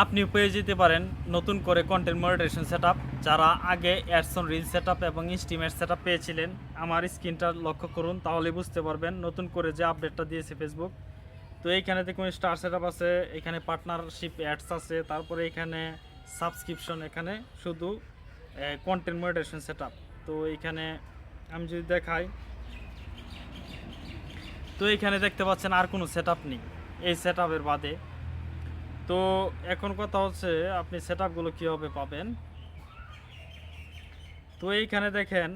আপনিও পেয়ে যেতে পারেন নতুন করে কন্টেন্ট মনিটাইজেশন সেটআপ। যারা আগে অ্যাডস অন রিল সেটআপ এবং স্ট্রিমের সেটআপ পেয়েছিলেন, আমার স্ক্রিনটা লক্ষ্য করুন, তাহলেই বুঝতে পারবেন নতুন করে যে আপডেটটা দিয়েছে ফেসবুক। তো এইখানে দেখুন স্টার সেটআপ আছে, এখানে পার্টনারশিপ অ্যাডস আছে, তারপরে এখানে সাবস্ক্রিপশন, এখানে শুধু কন্টেন্ট মনিটাইজেশন সেটআপ। তো এইখানে আমি যদি দেখাই, তো এইখানে দেখতে পাচ্ছেন আর কোনো সেটআপ নেই এই সেটআপের বাদে। তো এখন কথা হচ্ছে আপনি সেটআপগুলো কীভাবে পাবেন। তো এইখানে দেখেন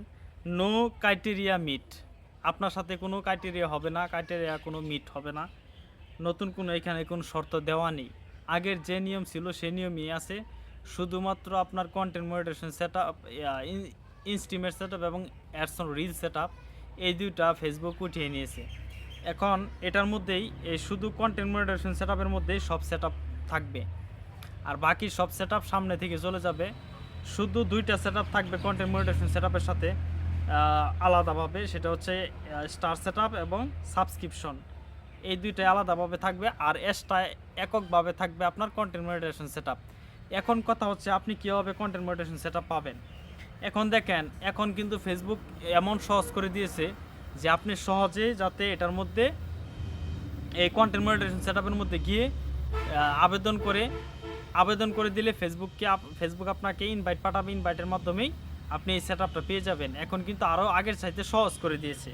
নো ক্রাইটেরিয়া মিট, আপনার সাথে কোনো ক্রাইটেরিয়া হবে না, ক্রাইটেরিয়া কোনো মিট হবে না, নতুন কোনো এখানে কোনো শর্ত দেওয়া নেই। আগের যে নিয়ম ছিল সেই নিয়মই আছে, শুধুমাত্র আপনার কন্টেন্ট মনিটাইজেশন সেটআপ, ইনস্ট্রিমের সেটআপ এবং অ্যাডস অন রিল সেটআপ, এই দুইটা ফেসবুক উঠিয়ে নিয়েছে। এখন এটার মধ্যেই এই শুধু কন্টেন্ট মনিটাইজেশন সেটআপের মধ্যেই সব সেটআপ থাকবে, আর বাকি সব সেটআপ সামনে থেকে চলে যাবে। শুধু দুইটা সেটআপ থাকবে কন্টেন্ট মনিটাইজেশন সেটআপের সাথে আলাদাভাবে, সেটা হচ্ছে স্টার সেটআপ এবং সাবস্ক্রিপশন, এই দুইটাই আলাদাভাবে থাকবে, আর এক্সট্রা এককভাবে থাকবে আপনার কন্টেন্ট মনিটাইজেশন সেটআপ। এখন কথা হচ্ছে আপনি কীভাবে কন্টেন্ট মনিটাইজেশন সেটআপ পাবেন। এখন দেখেন, এখন কিন্তু ফেসবুক এমন সহজ করে দিয়েছে যে আপনি সহজেই যাতে এটার মধ্যে এই কন্টেন্ট মনিটাইজেশন সেটআপের মধ্যে গিয়ে আবেদন করে দিলে ফেসবুক আপনাকে ইনভাইট পাঠাবে, ইনভাইটের মাধ্যমেই আপনি এই সেটআপটা পেয়ে যাবেন। এখন কিন্তু আরও আগের চাইতে সহজ করে দিয়েছে।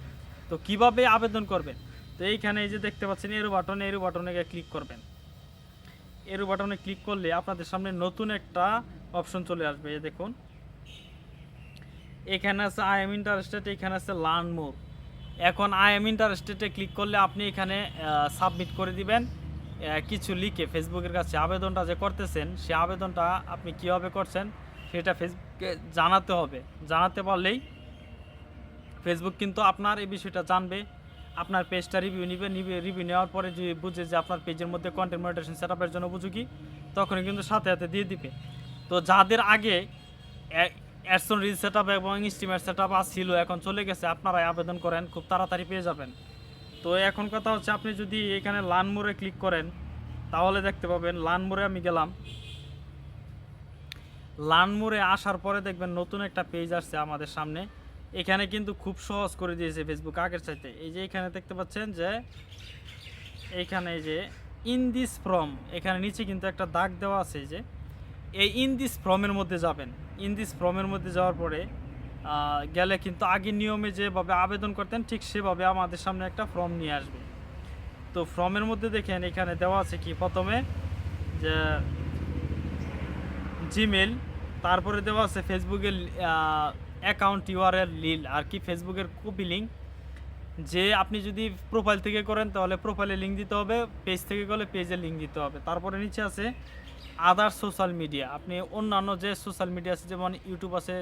তো কিভাবে আবেদন করবেন, তো এইখানে এই যে দেখতে পাচ্ছেন এরো বাটনে ক্লিক করবেন। এরো বাটনে ক্লিক করলে আপনাদের সামনে নতুন একটা অপশন চলে আসবে। এই দেখুন এখানে আছে আই এম ইন্টারেস্টেড, এখানে আছে লার্ন মোর। এখন আই এম ইন্টারেস্টেডে ক্লিক করলে আপনি এখানে সাবমিট করে দিবেন কিছু লিখে ফেসবুকের কাছে। আবেদনটা যে করতেছেন সে আবেদনটা আপনি কীভাবে করছেন সেটা ফেসবুককে জানাতে হবে। জানাতে পারলেই ফেসবুক কিন্তু আপনার এই বিষয়টা জানবে, আপনার পেজটা রিভিউ রিভিউ নেওয়ার পরে যদি বুঝে যে আপনার পেজের মধ্যে কন্টেন্ট মনিটাইজেশন সেটআপের জন্য উপযোগী, তখনই কিন্তু সাথে সাথে দিয়ে দিবে। তো যাদের আগে অ্যাডস অন রিল সেটআপ এবং স্ট্রিমের সেটআপ ছিল, এখন চলে গেছে, আপনারাই আবেদন করেন, খুব তাড়াতাড়ি পেয়ে যাবেন। তো এখন কথা হচ্ছে আপনি যদি এখানে লার্ন মোরে ক্লিক করেন তাহলে দেখতে পাবেন, লার্ন মোরে আমি গেলাম। লার্ন মোরে আসার পরে দেখবেন নতুন একটা পেজ আসছে আমাদের সামনে। এখানে কিন্তু খুব সহজ করে দিয়েছে ফেসবুক আগের চাইতে। এই যে এখানে দেখতে পাচ্ছেন যে এইখানে এই যে ইন দিস ফর্ম, এখানে নিচে কিন্তু একটা দাগ দেওয়া আছে, যে এই ইন দিস ফর্মের মধ্যে যাবেন। ইন দিস ফর্মের মধ্যে যাওয়ার পরে গেলে কিন্তু আগের নিয়মে যেভাবে আবেদন করতেন ঠিক সেভাবে আমাদের সামনে একটা ফর্ম নিয়ে আসবে। তো ফর্মের মধ্যে দেখেন এখানে দেওয়া আছে কি, প্রথমে যে জিমেল, তারপরে দেওয়া আছে ফেসবুকের অ্যাকাউন্ট ইউআরএল লিল আর কি, ফেসবুকের কপি লিঙ্ক। যে আপনি যদি প্রোফাইল থেকে করেন তাহলে প্রোফাইলে লিঙ্ক দিতে হবে, পেজ থেকে করলে পেজে লিঙ্ক দিতে হবে। তারপরে নিচে আছে আদার সোশ্যাল মিডিয়া, আপনি অন্যান্য যে সোশ্যাল মিডিয়া আছে যেমন ইউটিউব আছে,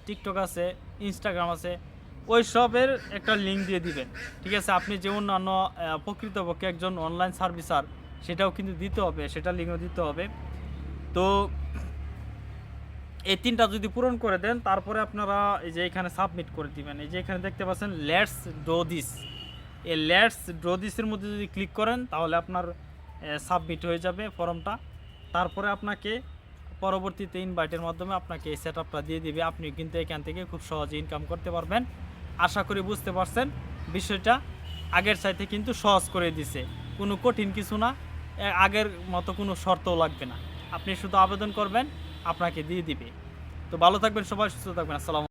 টিকটক আছে, ইনস্টাগ্রাম আছে, ওই সবের একটা লিঙ্ক দিয়ে দিবেন। ঠিক আছে, আপনি যে অন্যান্য প্রকৃতপক্ষে একজন অনলাইন সার্ভিসার সেটাও কিন্তু দিতে হবে, সেটা লিঙ্কও দিতে হবে। তো এই তিনটা যদি পূরণ করে দেন তারপরে আপনারা এই যে এখানে সাবমিট করে দিবেন। এই যে এখানে দেখতে পাচ্ছেন লেটস ডু দিস, এই লেটস ডু দিসের মধ্যে যদি ক্লিক করেন তাহলে আপনার সাবমিট হয়ে যাবে ফর্মটা। তারপরে আপনাকে পরবর্তীতে ইনভাইটের মাধ্যমে আপনাকে এই সেটআপটা দিয়ে দিবে, আপনি কিন্তু এখান থেকে খুব সহজে ইনকাম করতে পারবেন। আশা করি বুঝতে পারছেন বিষয়টা, আগের চাইতে কিন্তু সহজ করে দিছে, কোনো কঠিন কিছু না, আগের মতো কোনো শর্তও লাগবে না, আপনি শুধু আবেদন করবেন, আপনাকে দিয়ে দিবে। তো ভালো থাকবেন সবাই, সুস্থ থাকবেন, আসসালামু।